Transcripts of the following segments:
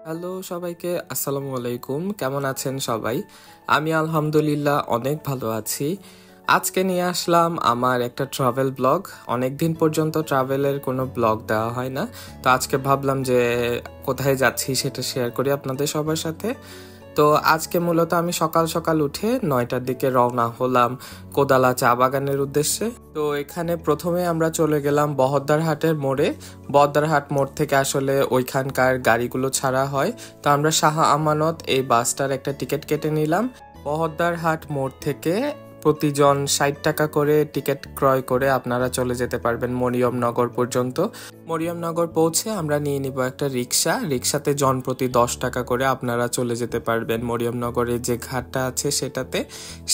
Hello সবাইকে, আসসালামু আলাইকুম। কেমন আছেন সবাই? আমি আলহামদুলিল্লাহ অনেক ভালো আছি। আজকে নিয়ে আসলাম আমার একটা ট্রাভেল ব্লগ। অনেক দিন পর্যন্ত ট্রাভেলের কোনো ব্লগ দেওয়া হয় না, তো আজকে ভাবলাম যে কোথায় যাচ্ছি সেটা শেয়ার করি আপনাদের সবার সাথে। তো আজকে মূলত আমি সকাল সকাল উঠে 9টার দিকে রওনা হলাম কোদালা চা বাগানের উদ্দেশ্যে। তো এখানে প্রথমে আমরা চলে গেলাম বহদ্দারহাটের মোড়ে। বহদ্দারহাট মোড় থেকে আসলে ওইখানকার গাড়িগুলো ছাড়া হয়, তো আমরা শাহ আমানত এই বাসটার একটা টিকিট কেটে নিলাম। বহদ্দারহাট মোড় থেকে প্রতিজন 60 টাকা করে টিকিট ক্রয় করে আপনারা চলে যেতে পারবেন মরিয়মনগর পর্যন্ত। মরিয়মনগর পৌঁছে আমরা নিয়ে নিব একটা রিক্সাতে জনপ্রতি 10 টাকা করে আপনারা চলে যেতে পারবেন মরিয়মনগরের যে ঘাটটা আছে সেটাতে।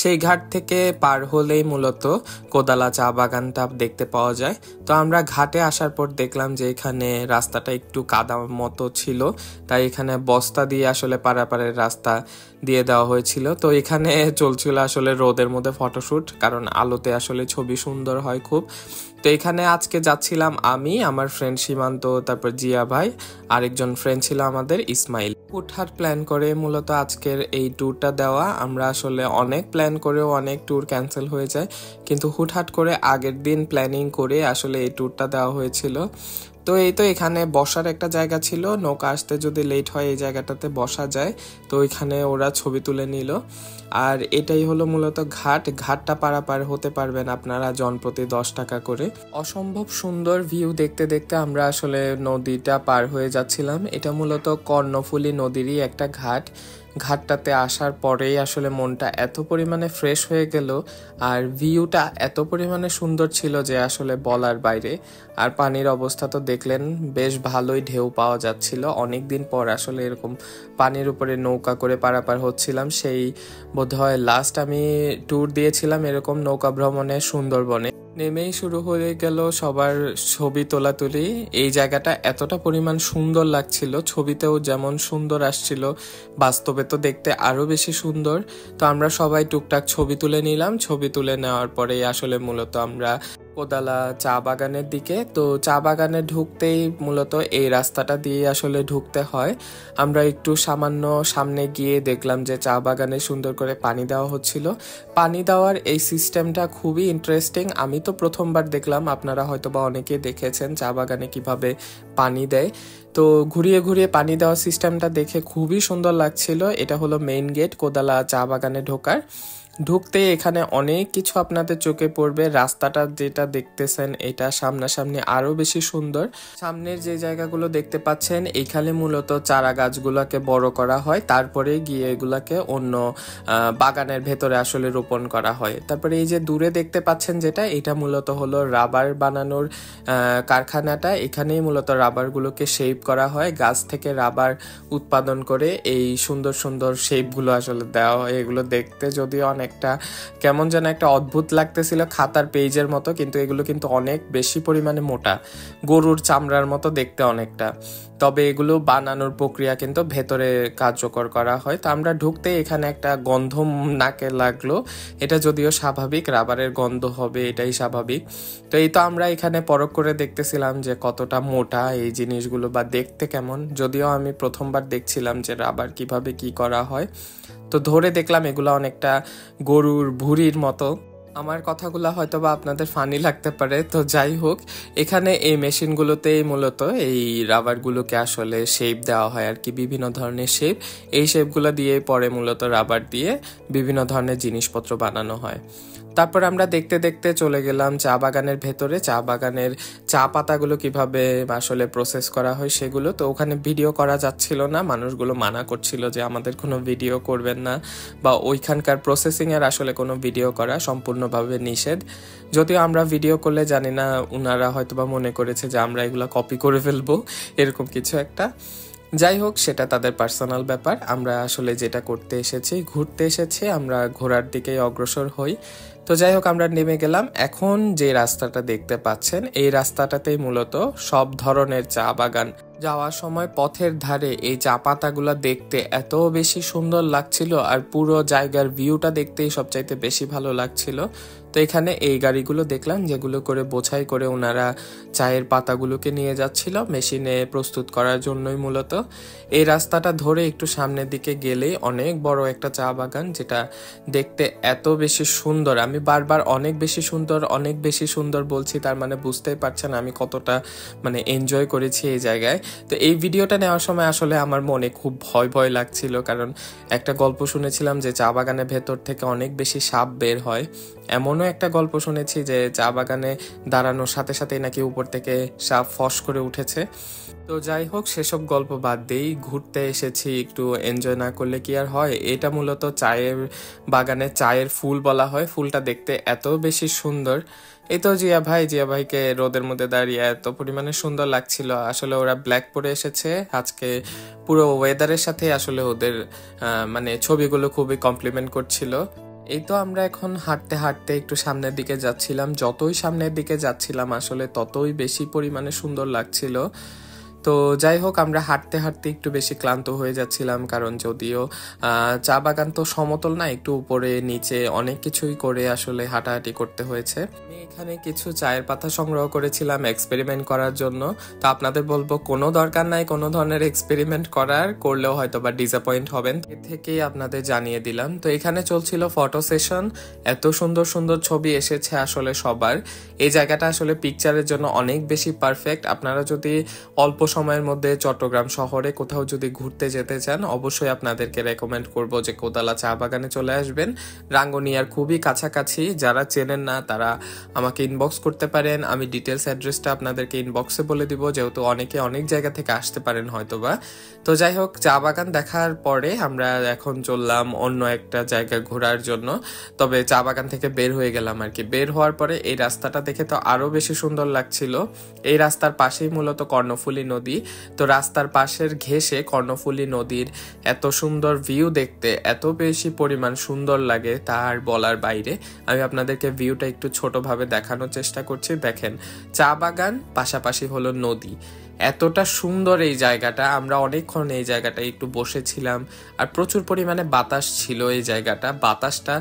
সেই ঘাট থেকে পার হলেই মূলত কোদালা চা বাগানটা দেখতে পাওয়া যায়। তো আমরা ঘাটে আসার পর দেখলাম যে এখানে রাস্তাটা একটু কাদা মতো ছিল, তাই এখানে বস্তা দিয়ে আসলে পারাপারের রাস্তা দিয়ে দেওয়া হয়েছিল। তো এখানে চলছিল আসলে রোদের মধ্যে ফটোশুট, কারণ আলোতে আসলে ছবি সুন্দর হয় খুব। তো এখানে আজকে যাচ্ছিলাম আমি, আমার ফ্রেন্ড সীমান্ত, তারপর জিয়া ভাই, আরেকজন ফ্রেন্ড ছিল আমাদের ইসমাইল। হুটহাট প্ল্যান করে মূলত আজকের এই ট্যুরটা দেওয়া। আমরা আসলে অনেক প্ল্যান করেও অনেক ট্যুর ক্যান্সেল হয়ে যায়, কিন্তু হুটহাট করে আগের দিন প্ল্যানিং করে আসলে এই ট্যুরটা দেওয়া হয়েছিল। তো এই তো এখানে বসার একটা জায়গা ছিল, নৌকা আসতে যদি লেট হয় এই জায়গাটাতে বসা যায়। তো ওইখানে ওরা ছবি তুলে নিল। আর এটাই হলো মূলত ঘাটটা পারাপার হতে পারবেন আপনারা জনপ্রতি 10 টাকা করে। অসম্ভব সুন্দর ভিউ দেখতে দেখতে আমরা আসলে নদীটা পার হয়ে যাচ্ছিলাম। এটা মূলত কর্ণফুলী নদীরই একটা ঘাটটাতে আসার পরেই আসলে মনটা এত পরিমাণে ফ্রেশ হয়ে গেল, আর ভিউটা এত পরিমাণে সুন্দর ছিল যে আসলে বলার বাইরে। আর পানির অবস্থা তো দেখলেন, বেশ ভালোই ঢেউ পাওয়া যাচ্ছিল। অনেক দিন পর আসলে এরকম পানির উপরে নৌকা করে পারাপার হচ্ছিলাম। সেই বোধহয় লাস্ট আমি ট্যুর দিয়েছিলাম এরকম নৌকা ভ্রমণে সুন্দরবনে। নেমেই শুরু হয়ে গেল সবার ছবি তোলাতুলি। এই জায়গাটা এতটা পরিমাণ সুন্দর লাগছিল, ছবিতেও যেমন সুন্দর আসছিল, বাস্তবে তো দেখতে আরো বেশি সুন্দর। তো আমরা সবাই টুকটাক ছবি তুলে নিলাম। ছবি তুলে নেওয়ার পরে আসলে মূলত আমরা কোদালা চা বাগানের দিকে। তো চা বাগানে ঢুকতেই মূলত এই রাস্তাটা দিয়ে আসলে ঢুকতে হয়। আমরা একটু সামান্য সামনে গিয়ে দেখলাম যে চা বাগানে সুন্দর করে পানি দেওয়া হচ্ছিল। পানি দেওয়ার এই সিস্টেমটা খুবই ইন্টারেস্টিং। আমি তো প্রথমবার দেখলাম, আপনারা হয়তো বা অনেকে দেখেছেন চা বাগানে কিভাবে পানি দেয়। তো ঘুরিয়ে ঘুরিয়ে পানি দেওয়ার সিস্টেমটা দেখে খুবই সুন্দর লাগছিল। এটা হলো মেইন গেট কোদালা চা বাগানে ঢোকার। ঢুকতে এখানে অনেক কিছু আপনাদের চোখে পড়বে। রাস্তাটা যেটা দেখতেছেন এটা সামনাসামনি আরো বেশি সুন্দর। সামনের যে জায়গাগুলো দেখতে পাচ্ছেন এখানে মূলত চারা গাছগুলোকে বড় করা হয়, তারপরে গিয়ে এগুলাকে অন্য বাগানের ভেতরে আসলে রোপণ করা হয়। তারপরে এই যে দূরে দেখতে পাচ্ছেন যেটা, এটা মূলত হলো রাবার বানানোর কারখানাটা। এখানেই মূলত রাবারগুলোকে শেপ করা হয়, গাছ থেকে রাবার উৎপাদন করে এই সুন্দর সুন্দর শেপগুলো আসলে দেওয়া হয়। এগুলো দেখতে যদিও অনেকটা কেমন যেন একটা অদ্ভুত লাগতেছিল, খাতার পেজের মতো, কিন্তু এগুলো কিন্তু অনেক বেশি পরিমাণে মোটা, গরুর চামড়ার মতো দেখতে অনেকটা। তবে এগুলো বানানোর প্রক্রিয়া কিন্তু ভেতরে কার্যকর করা হয়। তো আমরা ঢুকতে এখানে একটা গন্ধ নাকে লাগলো। এটা যদিও স্বাভাবিক, রাবারের গন্ধ হবে এটাই স্বাভাবিক। তো এই তো আমরা এখানে পরখ করে দেখতেছিলাম যে কতটা মোটা এই জিনিসগুলো বা দেখতে কেমন। যদিও আমি প্রথমবার দেখছিলাম যে রাবার কিভাবে কি করা হয়। তো ধরে দেখলাম এগুলো অনেকটা গরুর ভুঁড়ির মতো। আমার কথাগুলো হয়তো বা আপনাদের ফানি লাগতে পারে। তো যাই হোক, এখানে এই মেশিনগুলোতেই মূলত এই রাবারগুলোকে আসলে শেপ দেওয়া হয় আর কি, বিভিন্ন ধরনের শেপ। এই শেপগুলো দিয়ে পরে মূলত রাবার দিয়ে বিভিন্ন ধরনের জিনিসপত্র বানানো হয়। তারপর আমরা দেখতে দেখতে চলে গেলাম চা বাগানের ভেতরে। চা বাগানের চা পাতাগুলো কিভাবে আসলে প্রসেস করা হয় সেগুলো। তো ওখানে ভিডিও করা যাচ্ছিল না, মানুষগুলো মানা করছিল যে আমাদের কোনো ভিডিও করবেন না, বা ওইখানকার প্রসেসিংয়ের আসলে কোনো ভিডিও করা সম্পূর্ণভাবে নিষেধ। যদিও আমরা ভিডিও করলে জানি না, ওনারা হয়তো বা মনে করেছে যে আমরা এগুলো কপি করে ফেলবো, এরকম কিছু একটা। যাই হোক, সেটা তাদের পার্সোনাল ব্যাপার। আমরা আসলে যেটা করতে এসেছি, ঘুরতে এসেছি, আমরা ঘোরার দিকেই অগ্রসর হই। তো যাই হোক, আমরা নেমে গেলাম। এখন যে রাস্তাটা দেখতে পাচ্ছেন এই রাস্তাটাতেই মূলত সব ধরনের চা বাগান যাওয়ার সময় পথের ধারে এই চা পাতাগুলো দেখতে এত বেশি সুন্দর লাগছিল, আর পুরো জায়গার ভিউটা দেখতেই সবচাইতে বেশি ভালো লাগছিল। তো এখানে এই গাড়িগুলো দেখলাম যেগুলো করে বোঝাই করে ওনারা চায়ের পাতাগুলোকে নিয়ে যাচ্ছিল মেশিনে প্রস্তুত করার জন্যই মূলত। এই রাস্তাটা ধরে একটু সামনের দিকে গেলেই অনেক বড় একটা চা বাগান, যেটা দেখতে এত বেশি সুন্দর। আমি বারবার অনেক বেশি সুন্দর বলছি, তার মানে বুঝতেই পারছেন আমি কতটা এনজয় করেছি এই জায়গায়। তো এই ভিডিওটা নেওয়ার সময় আসলে আমার মনে খুব ভয় লাগছিল, কারণ একটা গল্প শুনেছিলাম যে চা বাগানের ভেতর থেকে অনেক বেশি সাপ বের হয়। এমনও একটা গল্প শুনেছি যে চা বাগানে দাঁড়ানোর সাথে সাথে নাকি উপর থেকে সাপ ফস করে উঠেছে। তো যাই হোক, সেসব গল্প বাদ দিয়েই ঘুরতে এসেছি, একটু এনজয় না করলে কি আর হয়। এটা মূলত চায়ের বাগানে চায়ের ফুল বলা হয়। ফুলটা দেখতে এত বেশি সুন্দর। এই তো জিয়া ভাইকে রোদের মধ্যে দাঁড়িয়ে এত পরিমাণে সুন্দর লাগছিল। আসলে ওরা ব্ল্যাক পরে এসেছে আজকে, পুরো ওয়েদারের সাথে আসলে ওদের ছবিগুলো খুবই কমপ্লিমেন্ট করছিল। এই তো আমরা এখন হাঁটতে হাঁটতে একটু সামনের দিকে যাচ্ছিলাম। যতই সামনের দিকে যাচ্ছিলাম আসলে ততই বেশি পরিমাণে সুন্দর লাগছিল। তো যাই হোক, আমরা হাঁটতে হাঁটতে একটু বেশি ক্লান্ত হয়ে যাচ্ছিলাম, কারণ যদিও চা বাগান তো সমতল না, একটু উপরে নিচে অনেক কিছুই করে আসলে হাঁটাহাঁটি করতে হয়েছে। আমি এখানে কিছু চায়ের পাতা সংগ্রহ করেছিলাম এক্সপেরিমেন্ট করার জন্য। তো আপনাদের বলবো কোনো দরকার নাই কোনো ধরনের এক্সপেরিমেন্ট করার, করলেও হয়তো বা ডিসঅ্যাপয়েন্ট হবেন, এর থেকেই আপনাদের জানিয়ে দিলাম। তো এখানে চলছিল ফটো সেশন। এত সুন্দর সুন্দর ছবি এসেছে আসলে সবার। এই জায়গাটা আসলে পিকচারের জন্য অনেক বেশি পারফেক্ট। আপনারা যদি অল্প সময়ের মধ্যে চট্টগ্রাম শহরে কোথাও যদি ঘুরতে যেতে চান, অবশ্যই আপনাদেরকে রেকমেন্ড করব যে কোদালা চা বাগানে চলে আসবেন। রাঙ্গুনিয়ার খুবই কাছাকাছি। যারা চেনেন না তারা আমাকে ইনবক্স করতে পারেন, আমি ডিটেলস অ্যাড্রেসটা আপনাদেরকে ইনবক্সে বলে দিব, যেহেতু অনেকে অনেক জায়গা থেকে আসতে পারেন হয়তোবা। তো যাই হোক, চা বাগান দেখার পরে আমরা এখন চললাম অন্য একটা জায়গায় ঘোরার জন্য। তবে চা বাগান থেকে বের হয়ে গেলাম আর কি। বের হওয়ার পরে এই রাস্তাটা দেখে তো আরো বেশি সুন্দর লাগছিল। এই রাস্তার পাশেই মূলত কর্ণফুলী নদী। তো রাস্তার পাশের ঘেঁষে কর্ণফুলী নদীর এত সুন্দর ভিউ দেখতে এত বেশি পরিমাণ সুন্দর লাগে তা আর বলার বাইরে। আমি আপনাদেরকে ভিউটা একটু ছোটভাবে দেখানোর চেষ্টা করছি। দেখেন, চা বাগান পাশাপাশি হলো নদী। এতটা সুন্দর এই জায়গাটা। আমরা অনেকক্ষণ এই জায়গাটা একটু বসেছিলাম, আর প্রচুর পরিমাণে বাতাস ছিল এই জায়গাটা। বাতাসটা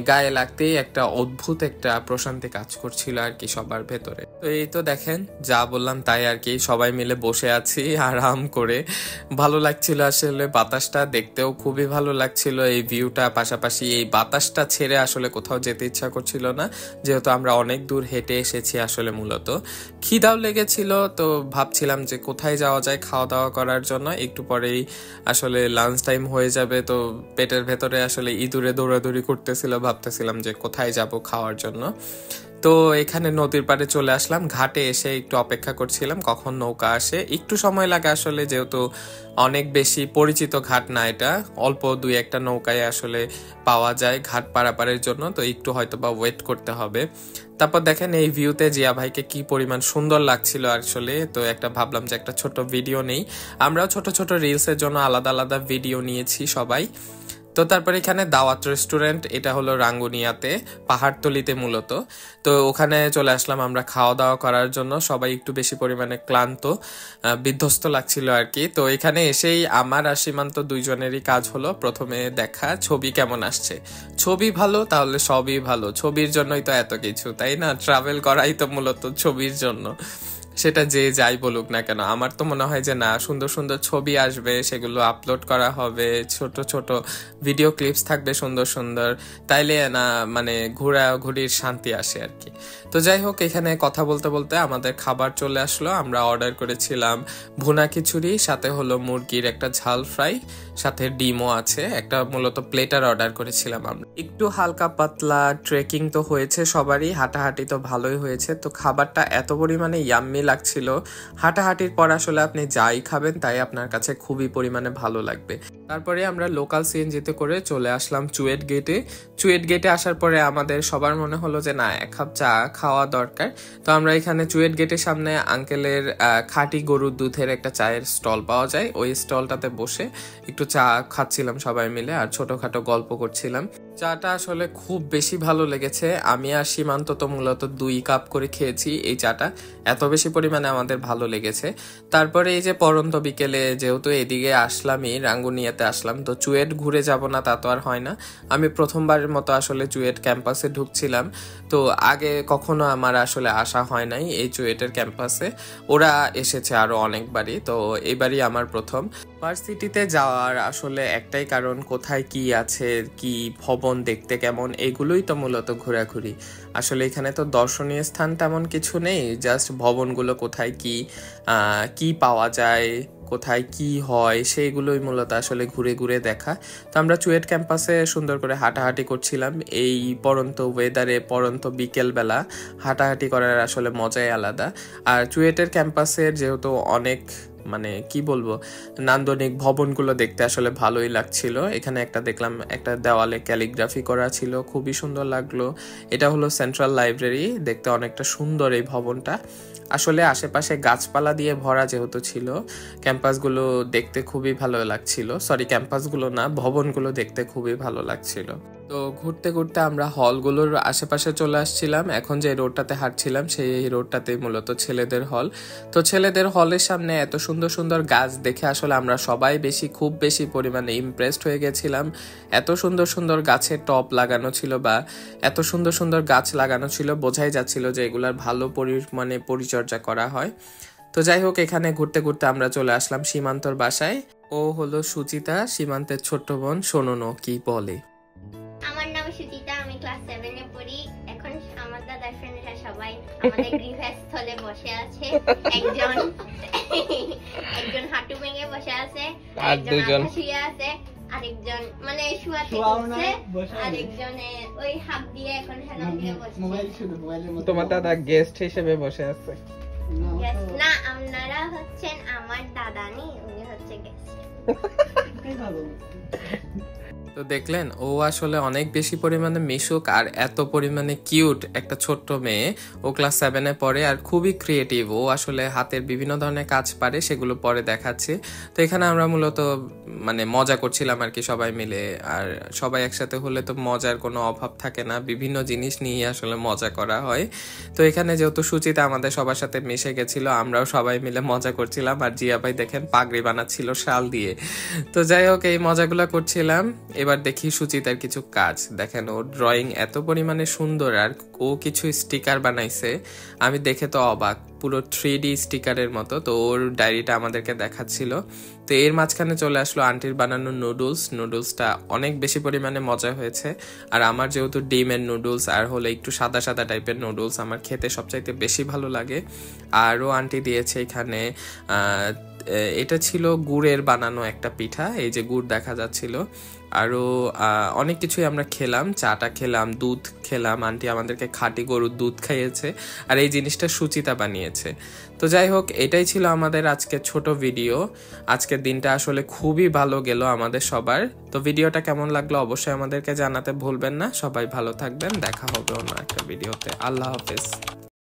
গায়ে লাগতেই একটা অদ্ভুত একটা প্রশান্তি কাজ করছিল আর কি সবার ভেতরে। তো এই তো দেখেন, যা বললাম তাই আর কি, সবাই মিলে বসে আছি আরাম করে। ভালো লাগছিল আসলে, বাতাসটা দেখতেও খুবই ভালো লাগছিল। এই ভিউটা পাশাপাশি এই বাতাসটা ছেড়ে আসলে কোথাও যেতে ইচ্ছা করছিল না, যেহেতু আমরা অনেক দূর হেঁটে এসেছি আসলে মূলত। খিদাও লেগেছিল, তো ভাবছিলাম যে কোথায় যাওয়া যায় খাওয়া দাওয়া করার জন্য। একটু পরেই আসলে লাঞ্চ টাইম হয়ে যাবে, তো পেটের ভেতরে আসলে ইঁদুরে দৌড়াদৌড়ি করতেছিল, ভাবতেছিলাম যে কোথায় যাব খাওয়ার জন্য। তো এখানে নদীর পাড়ে চলে আসলাম। ঘাটে এসে একটু অপেক্ষা করছিলাম কখন নৌকা আসে। একটু সময় লাগে আসলে, যেহেতু অনেক বেশি পরিচিত ঘাট না এটা, অল্প দুই একটা নৌকায় আসলে পাওয়া যায় ঘাট পারাপারের জন্য, তো একটু হয়তো বা ওয়েট করতে হবে। তারপর দেখেন এই ভিউতে জিয়া ভাইকে কি পরিমাণ সুন্দর লাগছিল আসলে। তো একটা ভাবলাম যে একটা ছোট ভিডিও নেই। আমরাও ছোট ছোট রিলসের জন্য আলাদা আলাদা ভিডিও নিয়েছি সবাই। তো তারপর এখানে দাওয়াত রেস্টুরেন্ট, এটা হলো রাঙ্গুনিয়াতে পাহাড়তলিতে মূলত। তো ওখানে চলে আসলাম আমরা খাওয়া দাওয়া করার জন্য। সবাই একটু বেশি পরিমাণে ক্লান্ত, বিধ্বস্ত লাগছিল আর কি। তো এখানে এসেই আমার আর সীমান্ত দুইজনেরই কাজ হলো প্রথমে দেখা ছবি কেমন আসছে। ছবি ভালো তাহলে সবই ভালো, ছবির জন্যই তো এত কিছু, তাই না? ট্রাভেল করাই তো মূলত ছবির জন্য, সেটা যে যাই বলুক না কেন। আমার তো মনে হয় যে না, সুন্দর সুন্দর ছবি আসবে, সেগুলো আপলোড করা হবে, ছোট ছোট ভিডিও ক্লিপস থাকবে সুন্দর সুন্দর, তাইলে না ঘোরাঘুরির শান্তি আসে আর কি। তো যাই হোক, এখানে কথা বলতে বলতে আমাদের খাবার চলে আসলো। আমরা অর্ডার করেছিলাম ভুনা খিচুড়ি, সাথে হলো মুরগির একটা ঝাল ফ্রাই, সাথে ডিমও আছে। একটা মূলত প্লেটার অর্ডার করেছিলাম আমরা। একটু হালকা পাতলা ট্রেকিং তো হয়েছে সবারই, হাঁটাহাঁটি তো ভালোই হয়েছে। তো খাবারটা এত পরিমাণে ইয়াম্মি লাগছিল, হাঁটাহাঁটির পর আসলে আপনি যাই খাবেন তাই আপনার কাছে খুবই পরিমাণে ভালো লাগবে। তারপরে আমরা লোকাল সিএনজিতে করে চলে আসলাম চুয়েট গেটে। চুয়েট গেটে আসার পরে আমাদের সবার মনে হলো যে না, এক কাপ চা খাওয়া দরকার। তো আমরা এখানে চুয়েট গেটের সামনে আঙ্কেলের খাঁটি গরুর দুধের একটা চায়ের স্টল পাওয়া যায়, ওই স্টলটাতে বসে একটু চা খাচ্ছিলাম সবাই মিলে আর ছোটখাটো গল্প করছিলাম। চাটা আসলে খুব বেশি ভালো লেগেছে। আমি আর সীমান্ত তো মূলত 2 কাপ করে খেয়েছি এই চাটা, এত বেশি পরিমাণে আমাদের ভালো লেগেছে। তারপরে এই যে পরন্ত বিকেলে যেহেতু এদিকে আসলামই, রাঙ্গুনিয়াতে আসলাম, তো চুয়েট ঘুরে যাব না তা তো আর হয় না। আমি প্রথমবারের মতো আসলে চুয়েট ক্যাম্পাসে ঢুকছিলাম, তো আগে কখনো আমার আসলে আসা হয় নাই এই চুয়েটের ক্যাম্পাসে। ওরা এসেছে আরো অনেকবারই, তো এবারই আমার প্রথম। ভার্সিটিতে যাওয়ার আসলে একটাই কারণ, কোথায় কি আছে, কি ভবন দেখতে কেমন, এগুলোই তো মূলত ঘোরাঘুরি। আসলে এখানে তো দর্শনীয় স্থান তেমন কিছু নেই, জাস্ট ভবনগুলো কোথায় কি পাওয়া যায়, কোথায় কি হয়, সেইগুলোই মূলত আসলে ঘুরে ঘুরে দেখা। তো আমরা চুয়েট ক্যাম্পাসে সুন্দর করে হাঁটাহাঁটি করছিলাম এই পরন্ত ওয়েদারে, পরন্ত বিকেলবেলা হাঁটাহাঁটি করার আসলে মজাই আলাদা। আর চুয়েটের ক্যাম্পাসের যেহেতু অনেক মানে কি বলবো, নান্দনিক ভবনগুলো দেখতে আসলে ভালোই লাগছিল। এখানে একটা দেখলাম, একটা দেওয়ালে ক্যালিগ্রাফি করা ছিল, খুবই সুন্দর লাগলো। এটা হলো সেন্ট্রাল লাইব্রেরি, দেখতে অনেকটা সুন্দর এই ভবনটা। আসলে আশেপাশে গাছপালা দিয়ে ভরা যেহেতু ছিল, ক্যাম্পাসগুলো দেখতে খুবই ভালো লাগছিল। সরি, ক্যাম্পাসগুলো না, ভবনগুলো দেখতে খুবই ভালো লাগছিল। তো ঘুরতে ঘুরতে আমরা হলগুলোর আশেপাশে চলে আসছিলাম। এখন যে রোডটাতে হাঁটছিলাম সেই রোডটাতে মূলত ছেলেদের হল। তো ছেলেদের হলের সামনে এত সুন্দর সুন্দর গাছ দেখে আসলে আমরা সবাই খুব বেশি পরিমাণে ইমপ্রেসড হয়ে গেছিলাম। এত সুন্দর সুন্দর গাছের টপ লাগানো ছিল বা এত সুন্দর সুন্দর গাছ লাগানো ছিল, বোঝাই যাচ্ছিল যে এগুলার ভালো পরিমাণে পরিচর্যা করা হয়। তো যাই হোক, এখানে ঘুরতে ঘুরতে আমরা চলে আসলাম সীমান্তর বাসায়। ও হলো সুচিতা, সীমান্তের ছোট্ট বোন। শোনো কি বলে। আমার নাম সুচিতা, আমি ক্লাস 7 এ পড়ি। এখন আমার দাদার ফ্রেন্ডরা সবাই আমাদের গৃহস্থলে বসে আছে। একজন হাঁটু ভেঙে বসে আছে, একজন শুয়ে আছে, আরেকজন মানে শুয়াতে বসে, আরেকজনে ওই হাত দিয়ে এখন হেলান দিয়ে বসে। তোমার দাদা গেস্ট হিসেবে বসে আছে। না, আপনারা হচ্ছেন আমার দাদানি, উনি হচ্ছে গেস্ট। তো দেখলেন, ও আসলে অনেক বেশি পরিমাণে মিশুক আর এত পরিমাণে কিউট একটা ছোট্ট মেয়ে। ও ক্লাস 7 এ পড়ে আর খুবই ক্রিয়েটিভ। ও আসলে হাতের বিভিন্ন ধরনের কাজ পারে, সেগুলো পরে দেখাচ্ছে। তো এখানে আমরা মূলত মানে মজা করছিলাম আর কি সবাই মিলে। আর সবাই একসাথে হলে তো মজার কোনো অভাব থাকে না, বিভিন্ন জিনিস নিয়ে আসলে মজা করা হয়। তো এখানে যেহেতু সুচিতা আমাদের সবার সাথে মিশে গেছিল, আমরাও সবাই মিলে মজা করছিলাম। আর জিয়া ভাই দেখেন পাগড়ি বানাচ্ছিল শাল দিয়ে। তো যাই হোক, এই মজাগুলো করছিলাম। এবার দেখি সুচিতার কিছু কাজ। দেখেন, ওর ড্রয়িং এত পরিমাণে সুন্দর, আর ও কিছু স্টিকার বানাইছে, আমি দেখে তো অবাক, পুরো 3D স্টিকারের মতো। তো ওর ডায়েরিটা আমাদেরকে দেখাচ্ছিল। তো এর মাঝখানে চলে আসলো আন্টির বানানো নুডলসটা অনেক বেশি পরিমাণে মজা হয়েছে। আর আমার যেহেতু ডিমের নুডলস আর হলে একটু সাদা সাদা টাইপের নুডলস আমার খেতে সবচাইতে বেশি ভালো লাগে। আরও আন্টি দিয়েছে এখানে এটা ছিল গুড়ের বানানো একটা পিঠা, এই যে গুড় দেখা যাচ্ছিল। আরও অনেক কিছুই আমরা খেলাম, চাটা খেলাম, দুধ খেলাম। আন্টি আমাদেরকে খাঁটি গরুর দুধ খাইয়েছে, আর এই জিনিসটা সুচিতা বানিয়েছে। তো যাই হোক, এটাই ছিল আমাদের আজকে ছোট ভিডিও। আজকের দিনটা আসলে খুবই ভালো গেল আমাদের সবার। তো ভিডিওটা কেমন লাগলো অবশ্যই আমাদেরকে জানাতে ভুলবেন না। সবাই ভালো থাকবেন, দেখা হবে অন্য একটা ভিডিওতে। আল্লাহ হাফেজ।